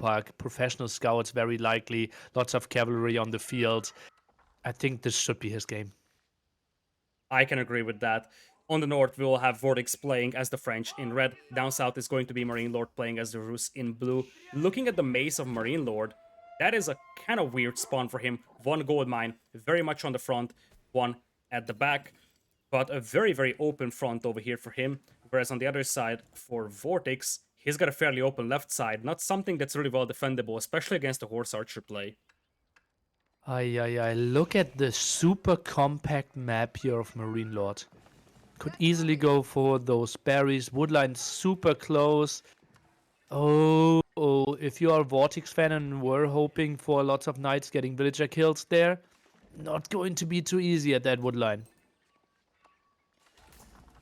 ballpark. Professional scouts, very likely. Lots of cavalry on the field. I think this should be his game. I can agree with that. On the north, we will have Vortix playing as the French in red. Down south is going to be MarineLorD playing as the Rus in blue. Looking at the mace of MarineLorD, that is a kind of weird spawn for him. One gold mine, very much on the front, one at the back. But a very, very open front over here for him. Whereas on the other side, for Vortix, he's got a fairly open left side. Not something that's really well defendable, especially against the horse archer play. Ay. Look at the super compact map here of MarineLorD. Could easily go for those berries. Woodline super close. Oh, if you are a Vortix fan and were hoping for lots of knights getting villager kills there, not going to be too easy at that woodline.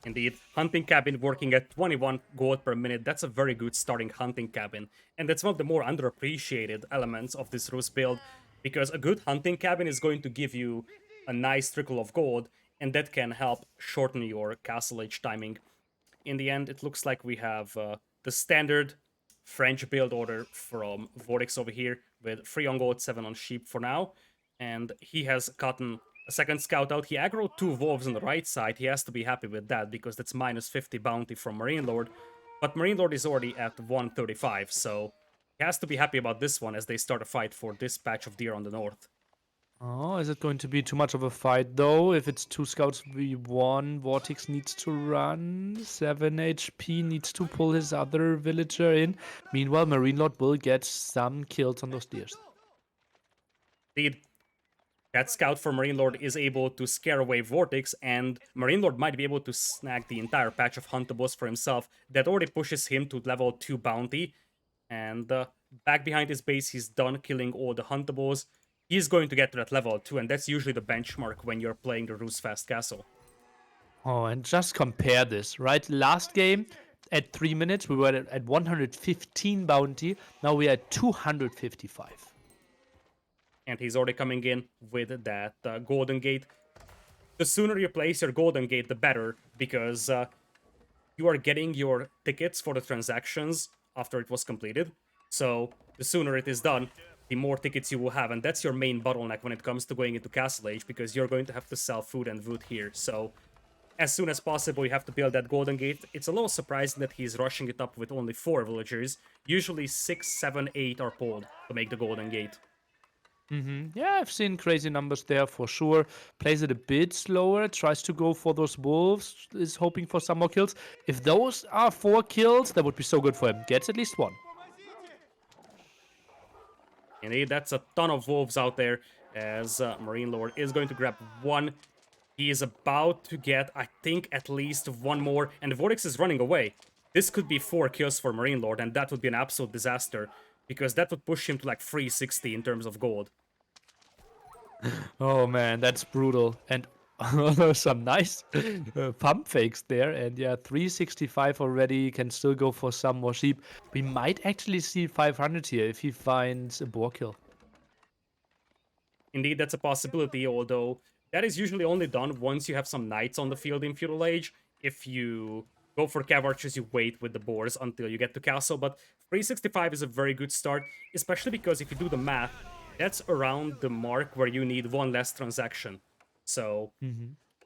Indeed, hunting cabin working at 21 gold per minute, that's a very good starting hunting cabin. And that's one of the more underappreciated elements of this Rus build, because a good hunting cabin is going to give you a nice trickle of gold, and that can help shorten your castle age timing. In the end, it looks like we have the standard French build order from Vortix over here, with 3 on gold, 7 on sheep for now. And he has gotten a second scout out. He aggroed 2 wolves on the right side. He has to be happy with that, because that's minus 50 bounty from MarineLorD. But MarineLorD is already at 135, so he has to be happy about this one as they start a fight for this patch of deer on the north. Oh, is it going to be too much of a fight though? If it's 2 scouts v1, Vortix needs to run. 7 HP needs to pull his other villager in. Meanwhile, MarineLorD will get some kills on those deers. Indeed, that scout for MarineLorD is able to scare away Vortix, and MarineLorD might be able to snag the entire patch of huntables for himself. That already pushes him to level 2 bounty. And back behind his base, he's done killing all the huntables. He's going to get to that level 2, and that's usually the benchmark when you're playing the Rus Fast Castle. Oh, and just compare this, right? Last game, at 3 minutes, we were at 115 bounty. Now we are at 255. And he's already coming in with that golden gate. The sooner you place your golden gate, the better, because you are getting your tickets for the transactions after it was completed. So the sooner it is done, the more tickets you will have, and that's your main bottleneck when it comes to going into Castle Age, because you're going to have to sell food and wood here. So as soon as possible, you have to build that golden gate. It's a little surprising that he's rushing it up with only 4 villagers. Usually 6, 7, 8 are pulled to make the golden gate. Yeah, I've seen crazy numbers there for sure. Plays it a bit slower, tries to go for those wolves, is hoping for some more kills. If those are 4 kills, that would be so good for him. Gets at least 1. Indeed, that's a ton of wolves out there, as MarineLorD is going to grab 1. He is about to get, I think, at least 1 more, and Vortix is running away. This could be 4 kills for MarineLorD, and that would be an absolute disaster, because that would push him to like 360 in terms of gold. Oh man, that's brutal. And some nice pump fakes there. And yeah, 365 already, can still go for some more sheep. We might actually see 500 here if he finds a boar kill. Indeed, that's a possibility, although that is usually only done once you have some knights on the field in Feudal Age. If you go for cav archers, you wait with the boars until you get to castle, but 365 is a very good start, especially because if you do the math, that's around the mark where you need 1 less transaction. So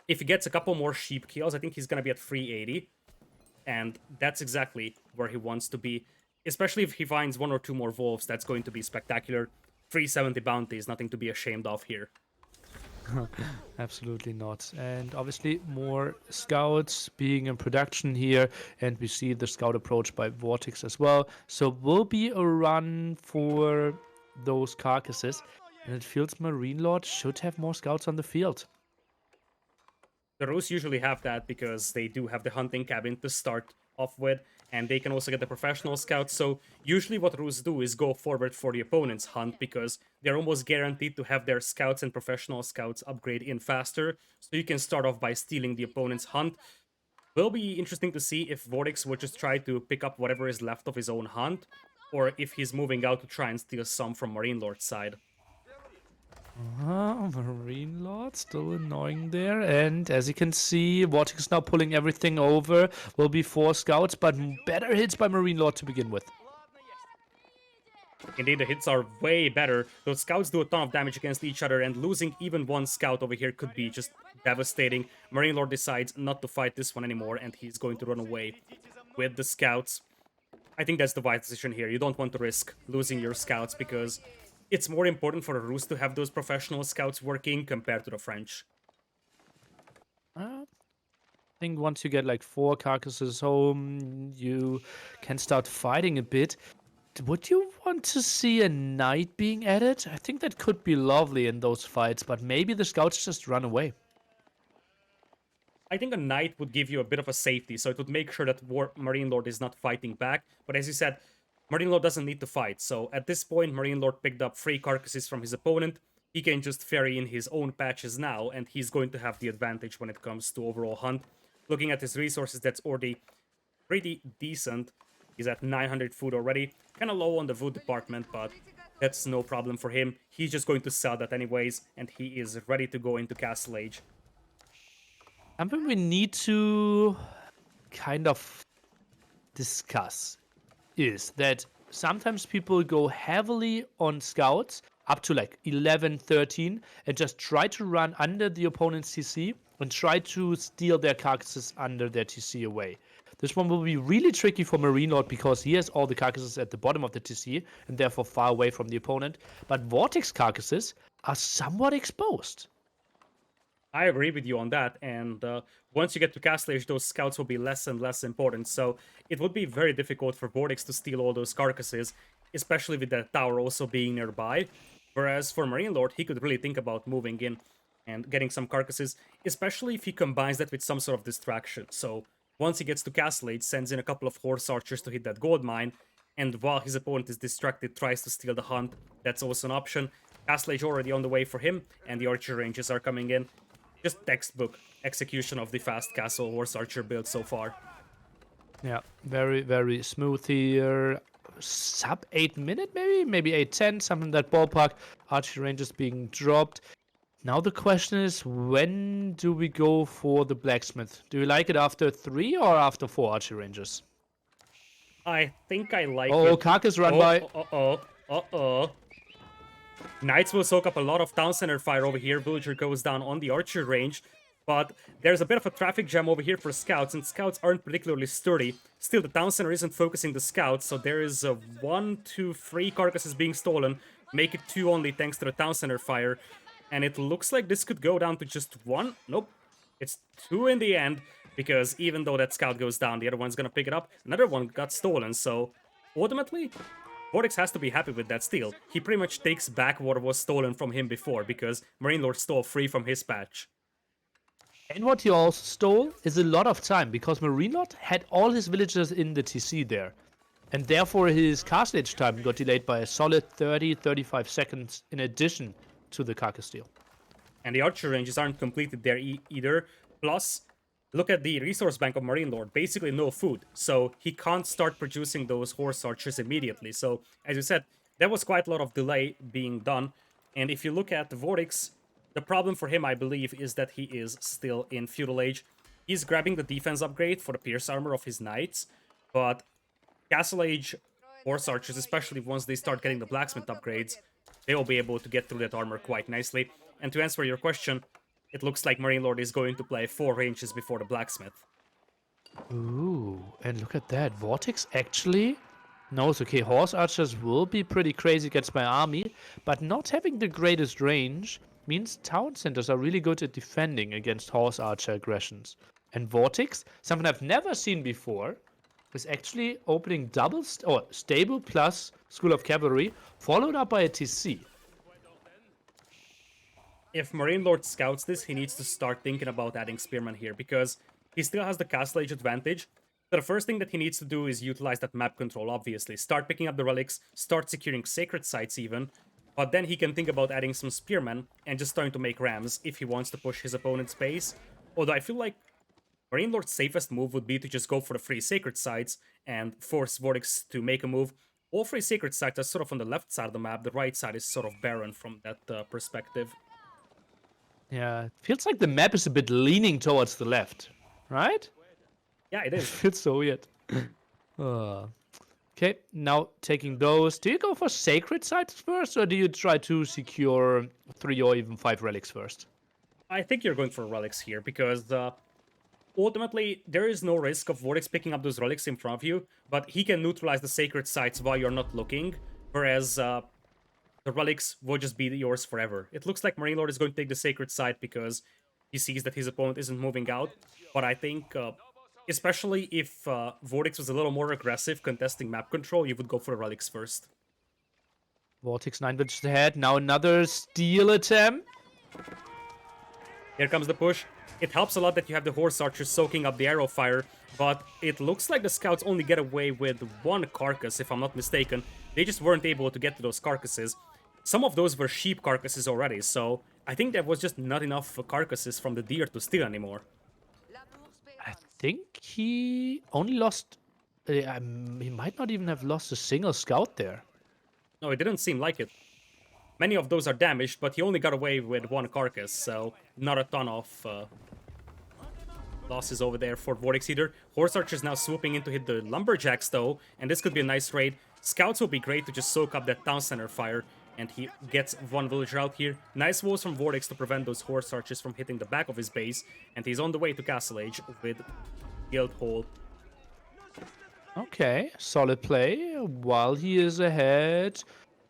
if he gets a couple more sheep kills, I think he's gonna be at 380, and that's exactly where he wants to be. Especially if he finds 1 or 2 more wolves, that's going to be spectacular. 370 bounty is nothing to be ashamed of here. Absolutely not. And obviously more scouts being in production here, and we see the scout approach by Vortix as well. So will be a run for those carcasses, and it feels MarineLorD should have more scouts on the field. The Rus usually have that because they do have the hunting cabin to start off with, and they can also get the professional scouts. So usually what Rus do is go forward for the opponent's hunt, because they're almost guaranteed to have their scouts and professional scouts upgrade in faster. So you can start off by stealing the opponent's hunt. Will be interesting to see if Vortix would just try to pick up whatever is left of his own hunt, or if he's moving out to try and steal some from MarineLorD's side. MarineLorD still annoying there, and as you can see, Vortix now pulling everything over. Will be 4 scouts, but better hits by MarineLorD to begin with. Indeed, the hits are way better. Those scouts do a ton of damage against each other, and losing even one scout over here could be just devastating. MarineLorD decides not to fight this one anymore, and he's going to run away with the scouts. I think that's the wise decision here. You don't want to risk losing your scouts because it's more important for the Rus to have those professional scouts working compared to the French. I think once you get like 4 carcasses home, you can start fighting a bit. Would you want to see a knight being added? I think that could be lovely in those fights, but maybe the scouts just run away. I think a knight would give you a bit of a safety, so it would make sure that MarineLorD is not fighting back. But as you said, MarineLorD doesn't need to fight, so at this point, MarineLorD picked up 3 carcasses from his opponent. He can just ferry in his own patches now, and he's going to have the advantage when it comes to overall hunt. Looking at his resources, that's already pretty decent. He's at 900 food already. Kind of low on the food department, but that's no problem for him. He's just going to sell that anyways, and he is ready to go into Castle Age. Something we need to kind of discuss is that sometimes people go heavily on scouts up to like 11, 13 and just try to run under the opponent's TC and try to steal their carcasses under their TC away. This one will be really tricky for MarineLorD because he has all the carcasses at the bottom of the TC and therefore far away from the opponent. But Vortix carcasses are somewhat exposed. I agree with you on that, and once you get to Castle Age, those scouts will be less and less important, so it would be very difficult for Vortix to steal all those carcasses, especially with that tower also being nearby. Whereas for MarineLorD, he could really think about moving in and getting some carcasses, especially if he combines that with some sort of distraction. So once he gets to Castle Age, sends in a couple of horse archers to hit that gold mine, and while his opponent is distracted, tries to steal the hunt. That's also an option. Castle Age already on the way for him, and the archer ranges are coming in. Just textbook execution of the fast castle horse archer build so far. Yeah, very, very smooth here. Sub 8 minute, maybe 8:10, something in that ballpark. Archery ranges being dropped. Now the question is, when do we go for the blacksmith? Do you like it after 3 or after 4 archery ranges? I think I like Oh, it. carcass run by. Knights will soak up a lot of town center fire over here. Villager goes down on the archer range. But there's a bit of a traffic jam over here for scouts, and scouts aren't particularly sturdy. Still, the town center isn't focusing the scouts, so there is 1, 2, 3 carcasses being stolen. Make it 2 only thanks to the town center fire. And it looks like this could go down to just 1. Nope. It's 2 in the end, because even though that scout goes down, the other one's gonna pick it up. Another one got stolen, so ultimately, Vortix has to be happy with that steal. He pretty much takes back what was stolen from him before, because MarineLorD stole 3 from his patch. And what he also stole is a lot of time, because MarineLorD had all his villagers in the TC there. And therefore his castle age time got delayed by a solid 30-35 seconds in addition to the carcass steal. And the archer ranges aren't completed there either. Plus, look at the resource bank of MarineLorD. Basically no food, so he can't start producing those horse archers immediately. So, as you said, there was quite a lot of delay being done. And if you look at Vortix, the problem for him, I believe, is that he is still in Feudal Age. He's grabbing the defense upgrade for the Pierce Armor of his knights, but Castle Age horse archers, especially once they start getting the blacksmith upgrades, they will be able to get through that armor quite nicely. And to answer your question, it looks like MarineLorD is going to play 4 ranges before the blacksmith. Ooh, and look at that. Vortix actually knows, okay, horse archers will be pretty crazy against my army, but not having the greatest range means town centers are really good at defending against horse archer aggressions. And Vortix, something I've never seen before, is actually opening double stable plus School of Cavalry, followed up by a TC. If MarineLorD scouts this, he needs to start thinking about adding Spearmen here, because he still has the Castle Age advantage. So the first thing that he needs to do is utilize that map control, obviously. Start picking up the relics, start securing sacred sites even, but then he can think about adding some spearmen and just starting to make rams if he wants to push his opponent's base. Although I feel like MarineLorD's safest move would be to just go for the 3 sacred sites and force Vortix to make a move. All 3 sacred sites are sort of on the left side of the map, the right side is sort of barren from that perspective. Yeah, it feels like the map is a bit leaning towards the left, right? Yeah, it is. It's so weird. Okay, now taking those. Do you go for sacred sites first, or do you try to secure 3 or even 5 relics first? I think you're going for relics here because ultimately there is no risk of Vortix picking up those relics in front of you, but he can neutralize the sacred sites while you're not looking, whereas the relics will just be yours forever. It looks like MarineLorD is going to take the sacred site because he sees that his opponent isn't moving out, but I think especially if Vortix was a little more aggressive contesting map control, you would go for the relics first. Vortix 9 villages ahead. Now another steal attempt. Here comes the push. It helps a lot that you have the horse archers soaking up the arrow fire, but it looks like the scouts only get away with 1 carcass, if I'm not mistaken. They just weren't able to get to those carcasses. Some of those were sheep carcasses already, so I think there was just not enough carcasses from the deer to steal anymore. I think he only lost... he might not even have lost a single scout there. No, it didn't seem like it. Many of those are damaged, but he only got away with 1 carcass, so not a ton of losses over there for Vortix either. Horse Archers now swooping in to hit the Lumberjacks though, and this could be a nice raid. Scouts will be great to just soak up that town center fire, and he gets 1 villager out here. Nice walls from Vortix to prevent those Horse Archers from hitting the back of his base, and he's on the way to Castle Age with Guild Hall. Okay, solid play. While he is ahead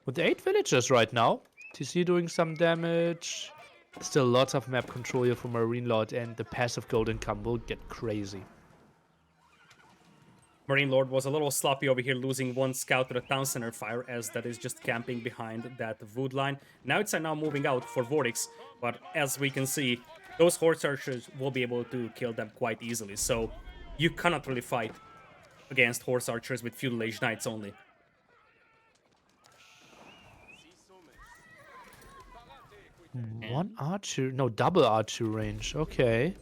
with 8 villagers right now. TC doing some damage. Still lots of map control here from MarineLorD, and the passive gold income will get crazy. MarineLorD was a little sloppy over here, losing 1 scout to the town center fire, as that is just camping behind that wood line. Now it's now moving out for Vortix, but as we can see, those horse archers will be able to kill them quite easily, so you cannot really fight against horse archers with feudal age knights only. One archer, no, double archer range. Okay.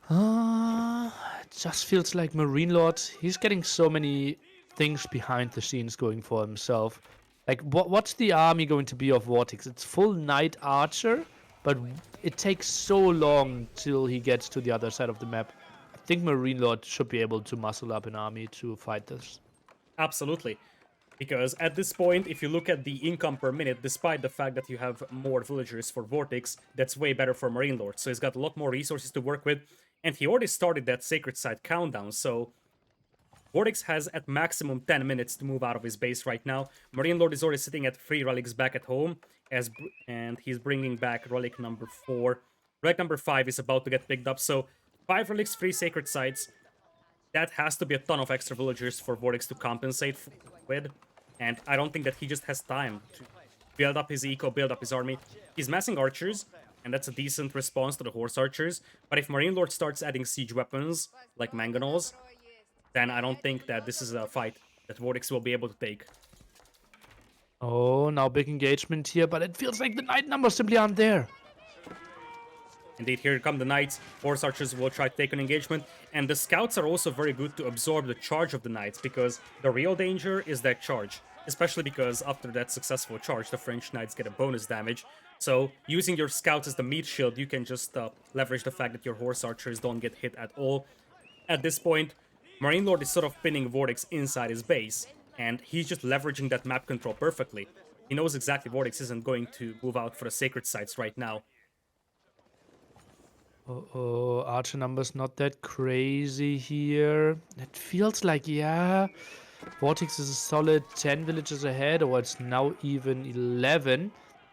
It just feels like MarineLorD, he's getting so many things behind the scenes going for himself. Like, what's the army going to be of Vortix? It's full knight archer, but it takes so long till he gets to the other side of the map. I think MarineLorD should be able to muscle up an army to fight this. Absolutely. Because at this point, if you look at the income per minute, despite the fact that you have more villagers for Vortix, that's way better for MarineLorD. So he's got a lot more resources to work with, and he already started that Sacred Site countdown, so Vortix has at maximum 10 minutes to move out of his base right now. MarineLorD is already sitting at 3 relics back at home, and he's bringing back relic number 4. Relic number 5 is about to get picked up, so 5 relics, 3 Sacred Sites. That has to be a ton of extra villagers for Vortix to compensate with. And I don't think that he just has time to build up his eco, build up his army. He's massing archers, and that's a decent response to the horse archers. But if MarineLorD starts adding siege weapons, like mangonels, then I don't think that this is a fight that Vortix will be able to take. Oh, now big engagement here, but it feels like the knight numbers simply aren't there. Indeed, here come the knights. Horse archers will try to take an engagement, and the scouts are also very good to absorb the charge of the knights, because the real danger is that charge. Especially because after that successful charge, the French knights get a bonus damage. So using your scouts as the meat shield, you can just leverage the fact that your horse archers don't get hit at all. At this point, MarineLorD is sort of pinning Vortix inside his base, and he's just leveraging that map control perfectly. He knows exactly Vortix isn't going to move out for the sacred sites right now. Uh-oh, archer numbers not that crazy here. It feels like, yeah, Vortix is a solid 10 villages ahead, or it's now even 11.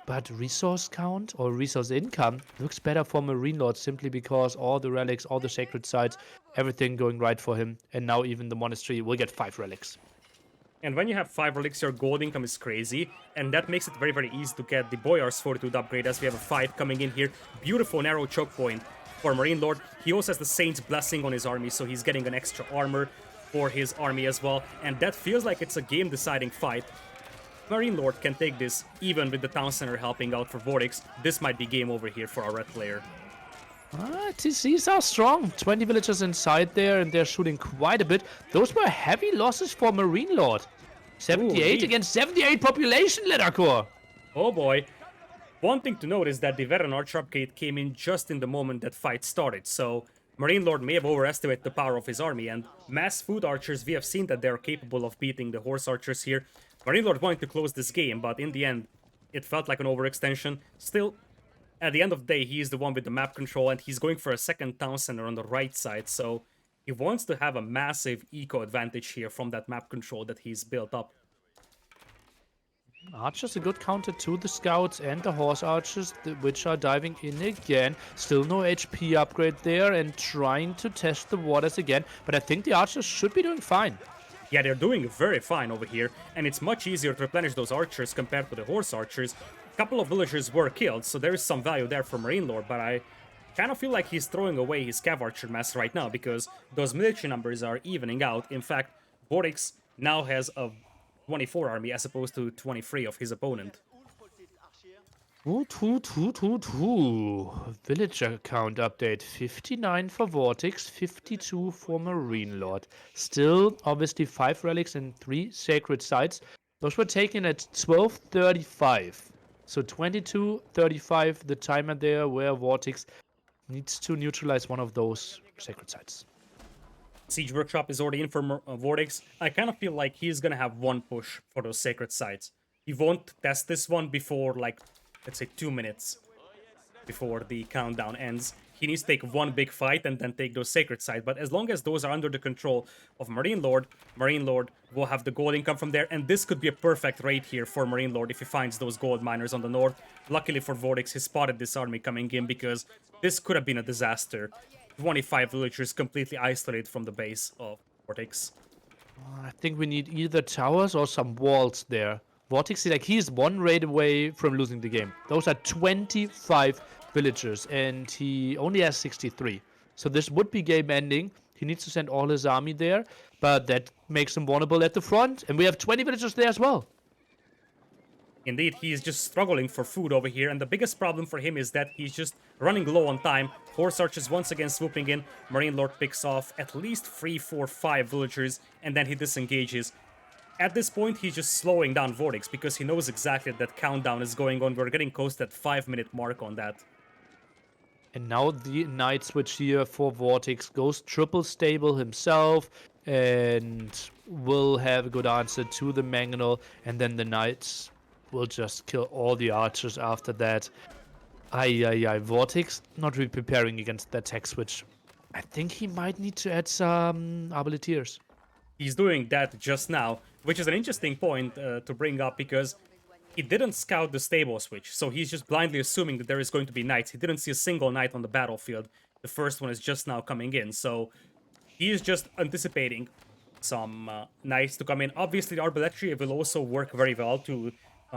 But resource count or resource income looks better for MarineLorD simply because all the relics, all the sacred sites, everything going right for him. And now even the monastery will get 5 relics. And when you have 5 relics, your gold income is crazy, and that makes it very, very easy to get the Boyar's Fortitude upgrade, as we have a 5 coming in here. Beautiful narrow choke point for MarineLorD. He also has the Saint's Blessing on his army, so he's getting an extra armor for his army as well, and that feels like it's a game-deciding fight. MarineLorD can take this, even with the town center helping out for Vortix. This might be game over here for our red player. TCs are strong. 20 villagers inside there, and they're shooting quite a bit. Those were heavy losses for MarineLorD. 78 against 78 population, Lidakor. Oh boy. One thing to note is that the Veteran Archer upgrade came in just in the moment that fight started, so MarineLorD may have overestimated the power of his army, and mass foot archers, we have seen that they're capable of beating the horse archers here. MarineLorD wanted to close this game, but in the end, it felt like an overextension. Still, at the end of the day, he is the one with the map control, and he's going for a second town center on the right side, so he wants to have a massive eco advantage here from that map control that he's built up. Archers a good counter to the scouts and the horse archers, which are diving in again. Still no HP upgrade there and trying to test the waters again. But I think the archers should be doing fine. Yeah, they're doing very fine over here, and it's much easier to replenish those archers compared to the horse archers. A couple of villagers were killed, so there is some value there for MarineLorD, but I kind of feel like he's throwing away his cav archer mass right now because those military numbers are evening out. In fact, Vortix now has a 24 army as opposed to 23 of his opponent. Villager count update 59 for Vortix, 52 for MarineLorD. Still, obviously, 5 relics and 3 sacred sites. Those were taken at 12:35. So 22:35, the timer there where Vortix needs to neutralize one of those sacred sites. Siege Workshop is already in for Vortix. I kind of feel like he's gonna have one push for those sacred sites. He won't test this one before, like, let's say 2 minutes before the countdown ends. He needs to take one big fight and then take those sacred sites. But as long as those are under the control of MarineLorD, MarineLorD will have the gold income from there. And this could be a perfect raid here for MarineLorD if he finds those gold miners on the north. Luckily for Vortix, he spotted this army coming in because this could have been a disaster. 25 villagers completely isolated from the base of Vortix. I think we need either towers or some walls there. Vortix, like, he's one raid away from losing the game. Those are 25 villagers, and he only has 63. So this would be game ending. He needs to send all his army there, but that makes him vulnerable at the front. And we have 20 villagers there as well. Indeed, he's just struggling for food over here, and the biggest problem for him is that he's just running low on time. Horse archers once again swooping in. MarineLorD picks off at least 3, 4, 5 villagers, and then he disengages. At this point, he's just slowing down Vortix because he knows exactly that countdown is going on. We're getting close to that 5-minute mark on that. And now the knight switch here for Vortix goes triple stable himself and will have a good answer to the mangonel, and then the knights will just kill all the archers after that. Vortix not really preparing against that tech switch. I think he might need to add some arbaletiers. He's doing that just now, which is an interesting point to bring up because he didn't scout the stable switch, so he's just blindly assuming that there is going to be knights. He didn't see a single knight on the battlefield. The first one is just now coming in, so he is just anticipating some knights to come in. Obviously, the arbaletier will also work very well to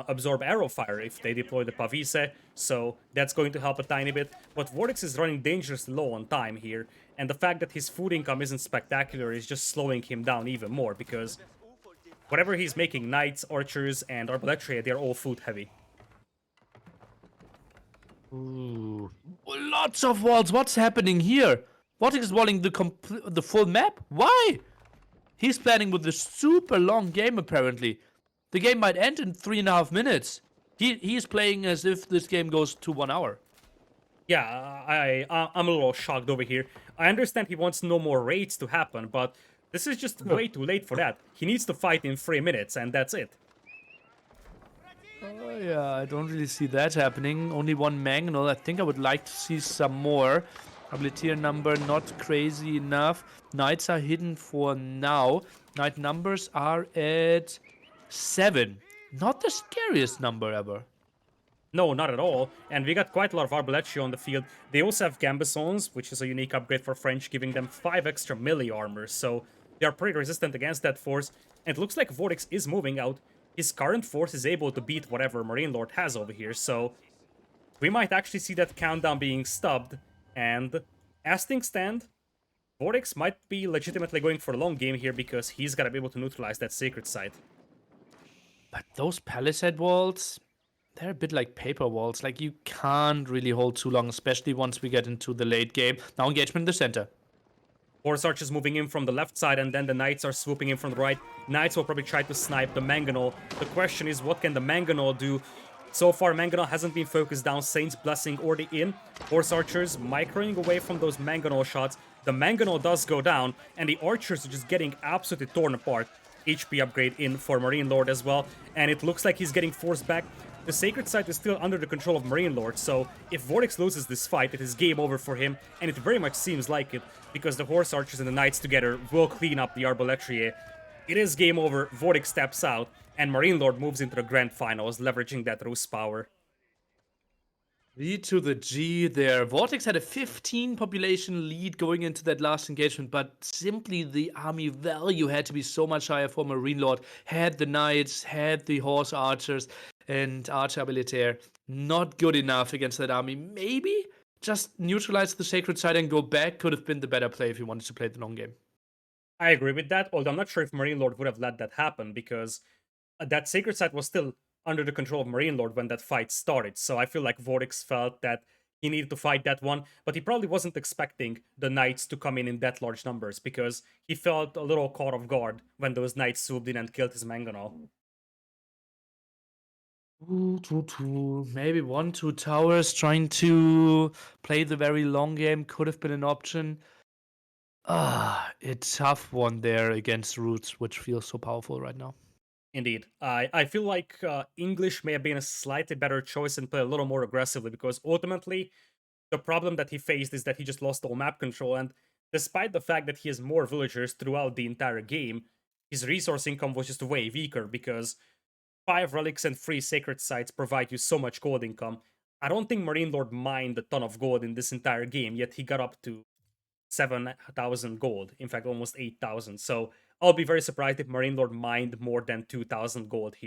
absorb arrow fire if they deploy the Pavise, so that's going to help a tiny bit. But Vortix is running dangerously low on time here, and the fact that his food income isn't spectacular is just slowing him down even more, because whatever he's making, knights, archers, and arbaletier, they're all food heavy. Ooh, lots of walls. What's happening here? Vortix is walling the full map? Why? He's planning with a super long game, apparently. The game might end in 3.5 minutes. He's playing as if this game goes to 1 hour. Yeah, I'm a little shocked over here. I understand he wants no more raids to happen, but this is just way too late for that. He needs to fight in 3 minutes, and that's it. Oh, yeah, I don't really see that happening. Only one mangonel. I think I would like to see some more. Arbaletier number not crazy enough. Knights are hidden for now. Knight numbers are at 7. Not the scariest number ever. No, not at all. And we got quite a lot of arbaletier on the field. They also have gambesons, which is a unique upgrade for French, giving them 5 extra melee armor. So they are pretty resistant against that force. And it looks like Vortix is moving out. His current force is able to beat whatever MarineLorD has over here. So we might actually see that countdown being stubbed. And as things stand, Vortix might be legitimately going for a long game here because he's got to be able to neutralize that sacred site. But those palisade walls, they're a bit like paper walls. Like, you can't really hold too long, especially once we get into the late game. Now engagement in the center. Horse archers moving in from the left side, and then the knights are swooping in from the right. Knights will probably try to snipe the mangonel. The question is, what can the mangonel do? So far, Mangonel hasn't been focused down. Saint's Blessing already in. Horse Archers microing away from those Mangonel shots. The Mangonel does go down, and the Archers are just getting absolutely torn apart. HP upgrade in for MarineLorD as well, and it looks like he's getting forced back. The Sacred Site is still under the control of MarineLorD, so if Vortix loses this fight, it is game over for him, and it very much seems like it, because the Horse Archers and the Knights together will clean up the Arbaletier. It is game over, Vortix steps out, and MarineLorD moves into the Grand Finals, leveraging that Rus power. V to the G there. Vortix had a 15 population lead going into that last engagement, but simply the army value had to be so much higher for MarineLorD. Had the Knights, had the Horse Archers, and Archer Abilitaire. Not good enough against that army. Maybe just neutralize the Sacred Side and go back could have been the better play if you wanted to play the long game. I agree with that, although I'm not sure if MarineLorD would have let that happen, because that Sacred Site was still under the control of MarineLorD when that fight started, so I feel like Vortix felt that he needed to fight that one, but he probably wasn't expecting the Knights to come in that large numbers, because he felt a little caught off guard when those Knights swooped in and killed his Mangonel. Maybe 1-2 towers trying to play the very long game could have been an option. A tough one there against Roots, which feels so powerful right now. Indeed. I feel like English may have been a slightly better choice and play a little more aggressively, because ultimately, the problem that he faced is that he just lost all map control, and despite the fact that he has more villagers throughout the entire game, his resource income was just way weaker, because 5 relics and 3 sacred sites provide you so much gold income. I don't think MarineLorD mined a ton of gold in this entire game, yet he got up to 7,000 gold. In fact, almost 8,000. So I'll be very surprised if MarineLorD mined more than 2,000 gold here.